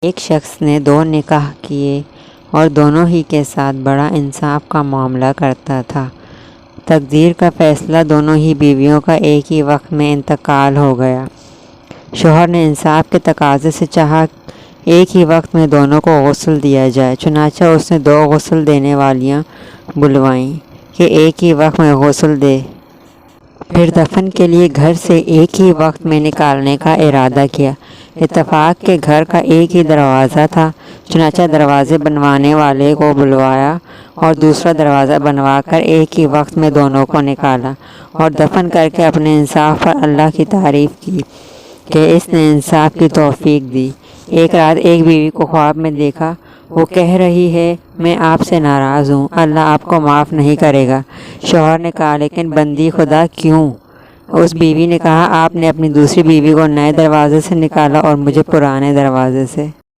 ایک شخص نے 2 نکاح کیے اور دونوں ہی کے ساتھ بڑا انصاف کا معاملہ کرتا تھا۔ تقدیر کا فیصلہ دونوں ہی بیویوں کا ایک ہی وقت میں انتقال ہو گیا۔ شوہر نے انصاف کے تقاضے سے چاہا ایک ہی وقت میں دونوں کو غسل دیا جائے، چنانچہ اس نے 2 غسل دینے والیاں بلوائیں کہ ایک ہی وقت میں غسل دے۔ پھر دفن کے لیے گھر سے ایک ہی وقت میں نکالنے کا ارادہ کیا۔ اتفاق کہ گھر کا ایک ہی دروازہ تھا، چنانچہ دروازے بنوانے والے کو بلوایا اور دوسرا دروازہ بنوا کر ایک ہی وقت میں دونوں کو نکالا اور دفن کر کے اپنے انصاف پر اللہ کی تعریف کی کہ اس نے انصاف کی توفیق دی۔ ایک رات ایک بیوی کو خواب میں دیکھا، وہ کہہ رہی ہے میں آپ سے ناراض ہوں، اللہ آپ کو معاف نہیں کرے گا۔ شوہر نے کہا لیکن بندی خدا کیوں؟ اس بیوی نے کہا آپ نے اپنی دوسری بیوی کو نئے دروازے سے نکالا اور مجھے پرانے دروازے سے۔